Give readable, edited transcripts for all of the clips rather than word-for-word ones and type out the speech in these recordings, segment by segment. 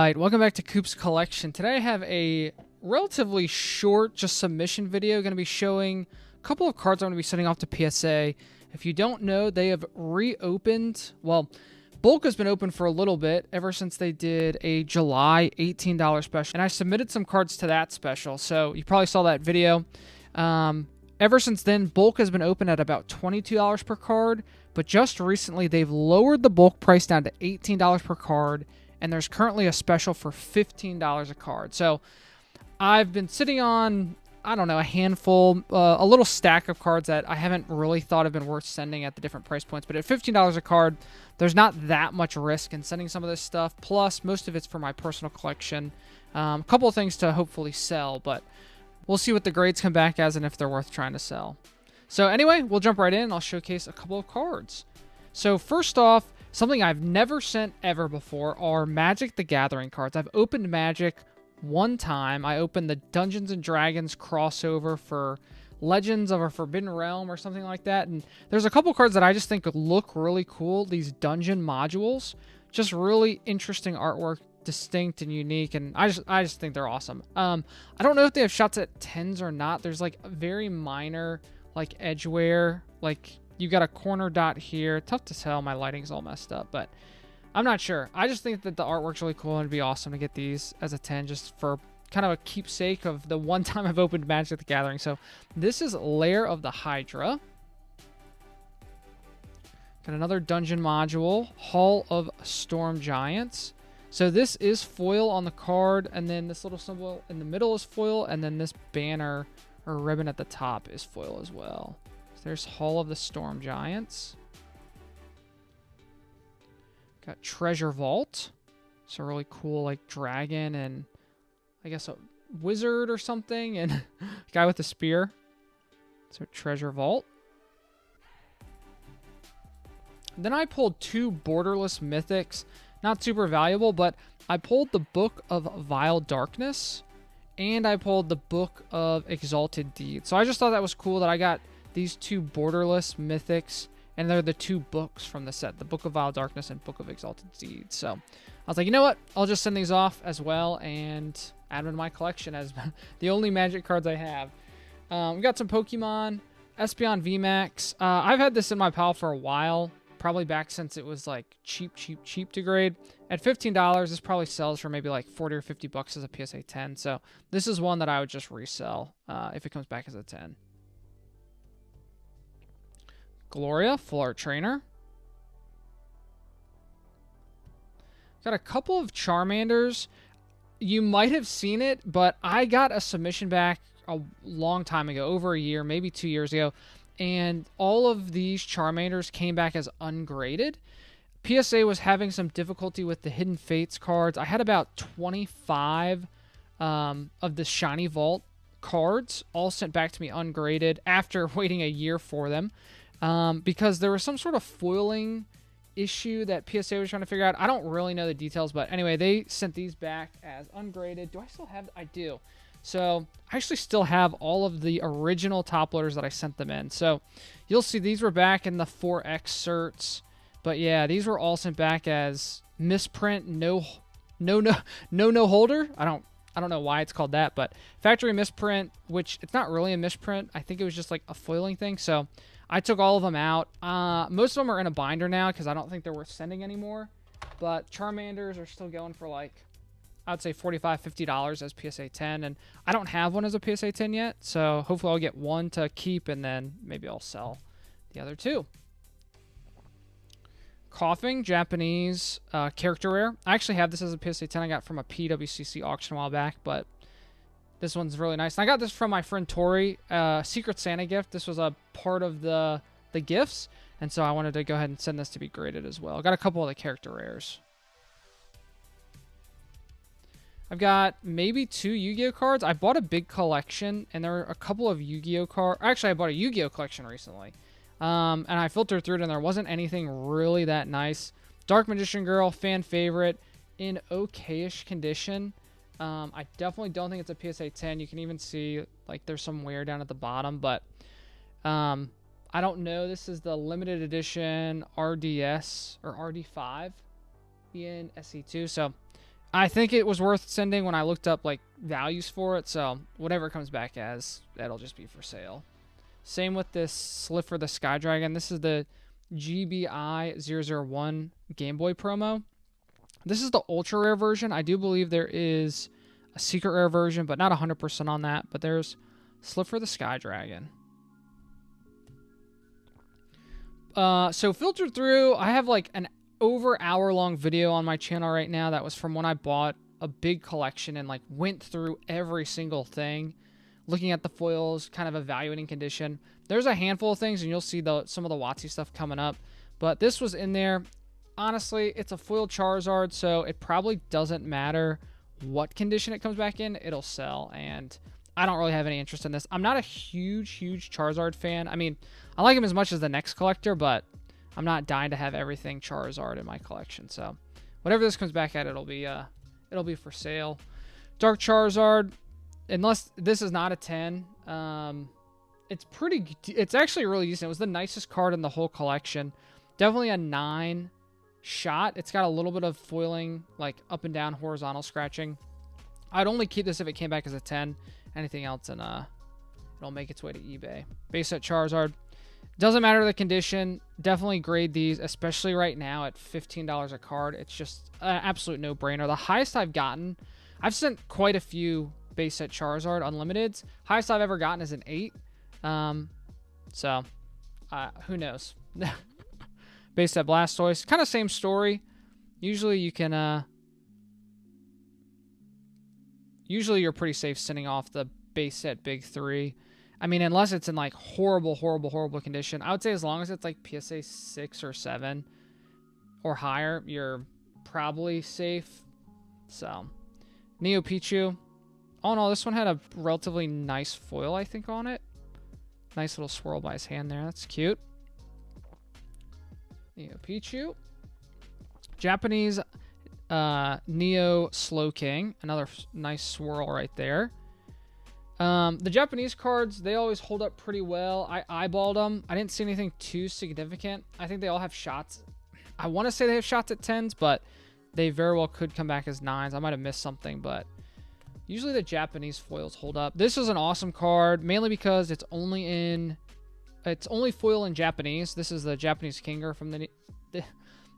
Alright, welcome back to Coop's Collection. Today I have a relatively short, just submission video. Going to be showing a couple of cards I'm going to be sending off to PSA. If you don't know, they have reopened. Well, Bulk has been open for a little bit, ever since they did a July $18 special. And I submitted some cards to that special, so you probably saw that video. Ever since then, Bulk has been open at about $22 per card. But just recently, they've lowered the Bulk price down to $18 per card. And there's currently a special for $15 a card. So I've been sitting on, I don't know, a handful, a little stack of cards that I haven't really thought have been worth sending at the different price points. But at $15 a card, there's not that much risk in sending some of this stuff. Plus, most of it's for my personal collection. A couple of things to hopefully sell, but we'll see what the grades come back as and if they're worth trying to sell. So anyway, we'll jump right in. I'll showcase a couple of cards. So first off, something I've never sent ever before are Magic the Gathering cards. I've opened Magic one time. I opened the Dungeons & Dragons crossover for Legends of a Forbidden Realm or something like that. And there's a couple cards that I just think look really cool. These dungeon modules, just really interesting artwork, distinct and unique. And I just think they're awesome. I don't know if they have shots at 10s or not. There's like a very minor like edge wear, like you got a corner dot here. Tough to tell. My lighting's all messed up, but I'm not sure. I just think that the artwork's really cool, and it'd be awesome to get these as a 10 just for kind of a keepsake of the one time I've opened Magic the Gathering. So this is Lair of the Hydra. Got another dungeon module, Hall of Storm Giants. So this is foil on the card, and then this little symbol in the middle is foil, and then this banner or ribbon at the top is foil as well. There's Hall of the Storm Giants. Got Treasure Vault. It's a really cool like dragon and I guess a wizard or something and a guy with a spear. So Treasure Vault. Then I pulled two borderless mythics. Not super valuable, but I pulled the Book of Vile Darkness and I pulled the Book of Exalted Deed. So I just thought that was cool that I got these two borderless mythics, and they're the two books from the set, the Book of Vile Darkness and Book of Exalted Deeds. So I was like, you know what? I'll just send these off as well and add them to my collection as the only Magic cards I have. We got some Pokemon, Espeon VMAX. I've had this in my pile for a while, probably back since it was like cheap to grade. At $15, this probably sells for maybe like 40 or 50 bucks as a PSA 10. So this is one that I would just resell if it comes back as a 10. Gloria, Full Art Trainer. Got a couple of Charmanders. You might have seen it, but I got a submission back a long time ago, over a year, maybe 2 years ago, and all of these Charmanders came back as ungraded. PSA was having some difficulty with the Hidden Fates cards. I had about 25 of the Shiny Vault cards all sent back to me ungraded after waiting a year for them. Because there was some sort of foiling issue that PSA was trying to figure out. I don't really know the details, but anyway, they sent these back as ungraded. Do I still have? I do. So I actually still have all of the original top loaders that I sent them in. So you'll see these were back in the 4X certs, but yeah, these were all sent back as misprint, no holder. I don't know why it's called that, but factory misprint, which it's not really a misprint. I think it was just like a foiling thing. So I took all of them out. Most of them are in a binder now because I don't think they're worth sending anymore. But Charmanders are still going for like, I would say $45, $50 as PSA 10. And I don't have one as a PSA 10 yet. So hopefully I'll get one to keep and then maybe I'll sell the other two. Coughing, Japanese character rare. I actually have this as a PSA 10 I got from a PWCC auction a while back, but this one's really nice. And I got this from my friend Tori, Secret Santa gift. This was a part of the gifts, and so I wanted to go ahead and send this to be graded as well. Got a couple of the character rares. I've got maybe 2 Yu-Gi-Oh cards. I bought a big collection, and there were a couple of Yu-Gi-Oh cards. Actually, I bought a Yu-Gi-Oh collection recently. And I filtered through it, and there wasn't anything really that nice. Dark Magician Girl, fan favorite, in okay-ish condition. I definitely don't think it's a PSA 10. You can even see, like, there's some wear down at the bottom, but I don't know. This is the limited edition RDS, or RD5 in SE2, so I think it was worth sending when I looked up like values for it. So whatever it comes back as, that'll just be for sale. Same with this Slipher the Sky Dragon. This is the GBI001 Game Boy promo. This is the ultra rare version. I do believe there is a secret rare version, but not 100% on that. But there's Slipher the Sky Dragon. So filtered through, I have like an over hour-long video on my channel right now that was from when I bought a big collection and like went through every single thing, looking at the foils, kind of evaluating condition. There's a handful of things, and you'll see some of the WotC stuff coming up. But this was in there. Honestly, it's a foil Charizard, so it probably doesn't matter what condition it comes back in. It'll sell, and I don't really have any interest in this. I'm not a huge Charizard fan. I mean, I like him as much as the next collector, but I'm not dying to have everything Charizard in my collection. So whatever this comes back at, it'll be for sale. Dark Charizard, unless this is not a 10, it's actually really decent. It was the nicest card in the whole collection. Definitely a 9 shot. It's got a little bit of foiling, like up and down horizontal scratching. I'd only keep this if it came back as a 10. Anything else, and it'll make its way to eBay. Base set Charizard. Doesn't matter the condition. Definitely grade these, especially right now at $15 a card. It's just an absolute no-brainer. The highest I've gotten, I've sent quite a few base set Charizard Unlimiteds. Highest I've ever gotten is an 8. So, who knows? Base set Blastoise. Kind of same story. Usually you can... Usually you're pretty safe sending off the base set big 3. I mean, unless it's in like horrible condition. I would say as long as it's like PSA 6 or 7 or higher, you're probably safe. So, Neo Pichu. Oh no, this one had a relatively nice foil, I think, on it. Nice little swirl by his hand there. That's cute. Neo Pichu. Japanese Neo Slowking. Another nice swirl right there. The Japanese cards, they always hold up pretty well. I eyeballed them. I didn't see anything too significant. I think they all have shots. I want to say they have shots at 10s, but they very well could come back as 9s. I might have missed something, but usually the Japanese foils hold up. This is an awesome card, mainly because it's only foil in Japanese. This is the Japanese Kingdra from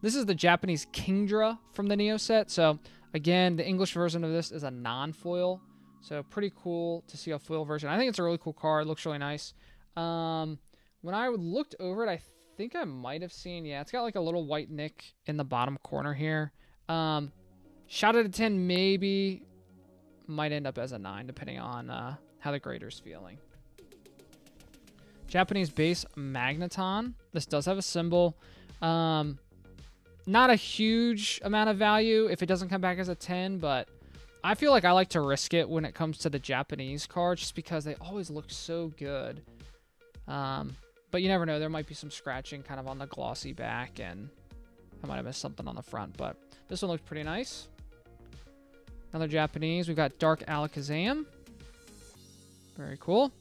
this is the Japanese Kingdra from the Neo set. So again, the English version of this is a non-foil. So pretty cool to see a foil version. I think it's a really cool card. It looks really nice. When I looked over it, I think I might have seen, yeah, it's got like a little white nick in the bottom corner here. Shot at a 10 maybe. Might end up as a 9 depending on how the grader's feeling. Japanese base Magneton. This does have a symbol. Not a huge amount of value if it doesn't come back as a 10, but I feel like I like to risk it when it comes to the Japanese cards just because they always look so good. But you never know. There might be some scratching kind of on the glossy back, and I might have missed something on the front, but this one looks pretty nice. Another Japanese. We've got Dark Alakazam. Very cool.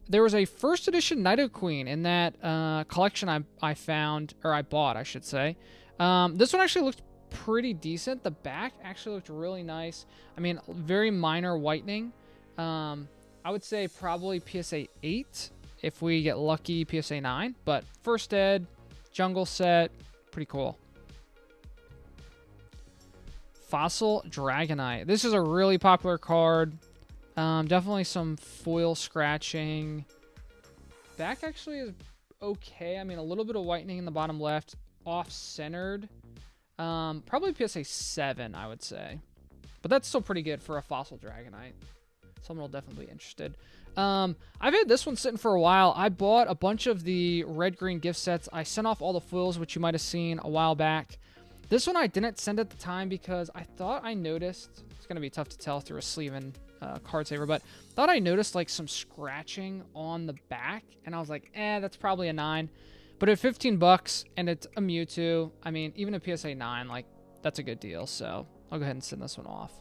There was a first edition Nidoqueen in that collection I found, or I bought, I should say. This one actually looked pretty decent. The back actually looked really nice. I mean, very minor whitening. I would say probably PSA 8 if we get lucky, PSA 9. But first ed, jungle set, pretty cool. Fossil Dragonite. This is a really popular card. Definitely some foil scratching. Back actually is okay. I mean, a little bit of whitening in the bottom left. Off-centered. Probably PSA 7, I would say. But that's still pretty good for a Fossil Dragonite. Someone will definitely be interested. I've had this one sitting for a while. I bought a bunch of the red-green gift sets. I sent off all the foils, which you might have seen a while back. This one I didn't send at the time because I thought I noticed... It's going to be tough to tell through a sleeve and card saver, but thought I noticed like some scratching on the back, and I was like, that's probably a 9. But at $15 and it's a Mewtwo, I mean, even a PSA 9, like, that's a good deal. So I'll go ahead and send this one off.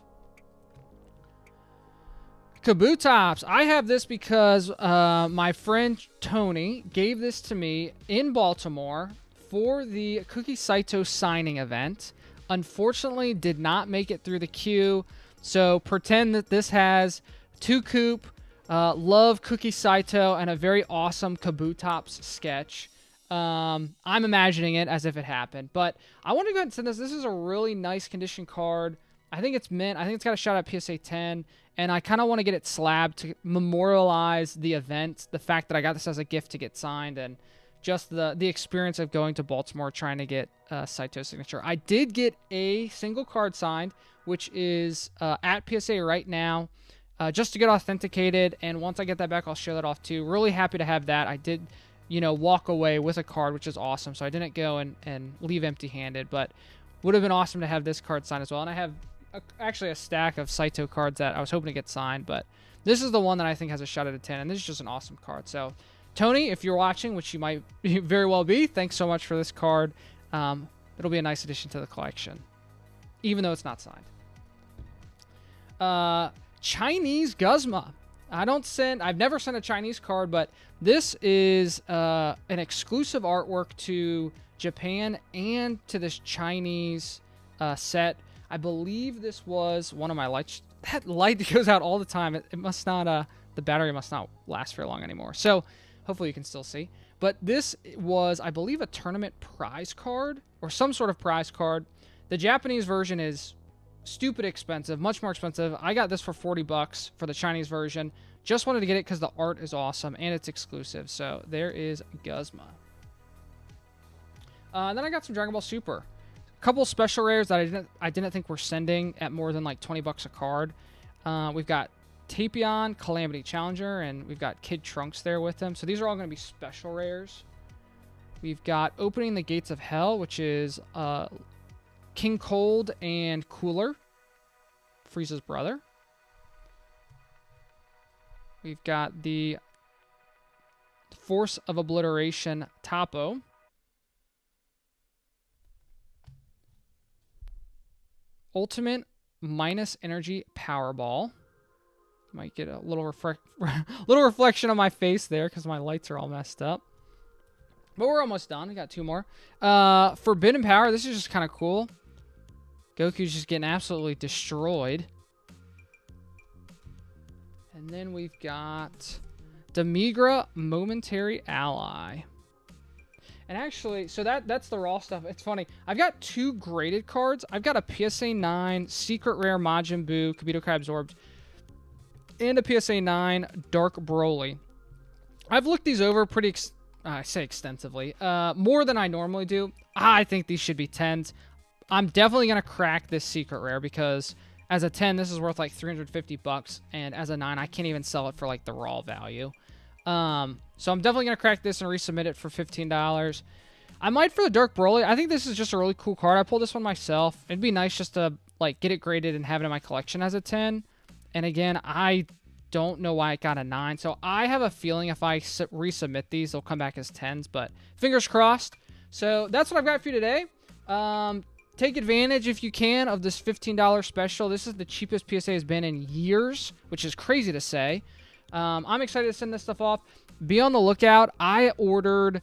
Kabutops. I have this because my friend Tony gave this to me in Baltimore for the Cookie Saito signing event. unfortunately did not make it through the queue. So pretend that this has 2 Coop, Love, Cookie Saito, and a very awesome Kabutops sketch. I'm imagining it as if it happened, but I want to go ahead and send this. This is a really nice condition card. I think it's mint. I think it's got a shot at PSA 10, and I kind of want to get it slabbed to memorialize the event, the fact that I got this as a gift to get signed, and just the experience of going to Baltimore trying to get Saito's signature. I did get a single card signed, which is at PSA right now, just to get authenticated, and once I get that back, I'll show that off too. Really happy to have that. I did, you know, walk away with a card, which is awesome, so I didn't go and leave empty-handed, but would have been awesome to have this card signed as well. And I have actually a stack of Saito cards that I was hoping to get signed, but this is the one that I think has a shot at a 10, and this is just an awesome card. So, Tony, if you're watching, which you might very well be, thanks so much for this card. It'll be a nice addition to the collection, even though it's not signed. Chinese Guzma. I've never sent a Chinese card, but this is an exclusive artwork to Japan and to this Chinese set. I believe this was one of my lights. That light goes out all the time. It must not, the battery must not last very long anymore. So hopefully you can still see. But this was, I believe, a tournament prize card or some sort of prize card. The Japanese version is stupid expensive, much more expensive. I got this for 40 bucks for the Chinese version. Just wanted to get it because the art is awesome and it's exclusive. So there is Guzma. Then I got some Dragon Ball Super. A couple special rares that I didn't think were sending at more than like 20 bucks a card. We've got Tapion, Calamity Challenger, and we've got Kid Trunks there with them. So these are all going to be special rares. We've got Opening the Gates of Hell, which is King Cold and Cooler, Frieza's brother. We've got the Force of Obliteration Tapo. Ultimate minus energy Powerball. Might get a little little reflection on my face there because my lights are all messed up. But we're almost done. We got 2 more. Forbidden Power. This is just kind of cool. Goku's just getting absolutely destroyed. And then we've got Demigra Momentary Ally. And actually, so that's the raw stuff. It's funny. I've got 2 graded cards. I've got a PSA 9 Secret Rare Majin Buu Kabuto Kai Absorbed and a PSA 9 Dark Broly. I've looked these over pretty, I say extensively, more than I normally do. I think these should be 10s. I'm definitely going to crack this Secret Rare because as a 10, this is worth like 350 bucks. And as a 9, I can't even sell it for like the raw value. So I'm definitely going to crack this and resubmit it for $15. I might for the Dark Broly. I think this is just a really cool card. I pulled this one myself. It'd be nice just to like get it graded and have it in my collection as a 10. And again, I don't know why it got a 9. So I have a feeling if I resubmit these, they'll come back as 10s. But fingers crossed. So that's what I've got for you today. Take advantage, if you can, of this $15 special. This is the cheapest PSA has been in years, which is crazy to say. I'm excited to send this stuff off. Be on the lookout. I ordered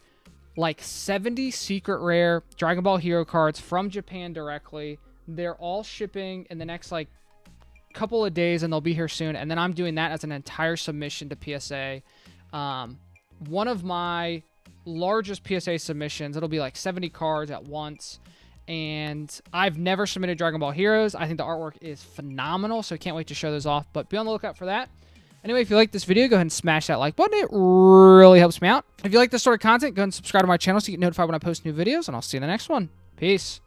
like 70 Secret Rare Dragon Ball Hero cards from Japan directly. They're all shipping in the next like couple of days, and they'll be here soon. And then I'm doing that as an entire submission to PSA. One of my largest PSA submissions. It'll be like 70 cards at once. And I've never submitted Dragon Ball Heroes. I think the artwork is phenomenal, so I can't wait to show those off. But be on the lookout for that. Anyway, if you like this video, go ahead and smash that like button. It really helps me out. If you like this sort of content, go ahead and subscribe to my channel so you get notified when I post new videos. And I'll see you in the next one. Peace.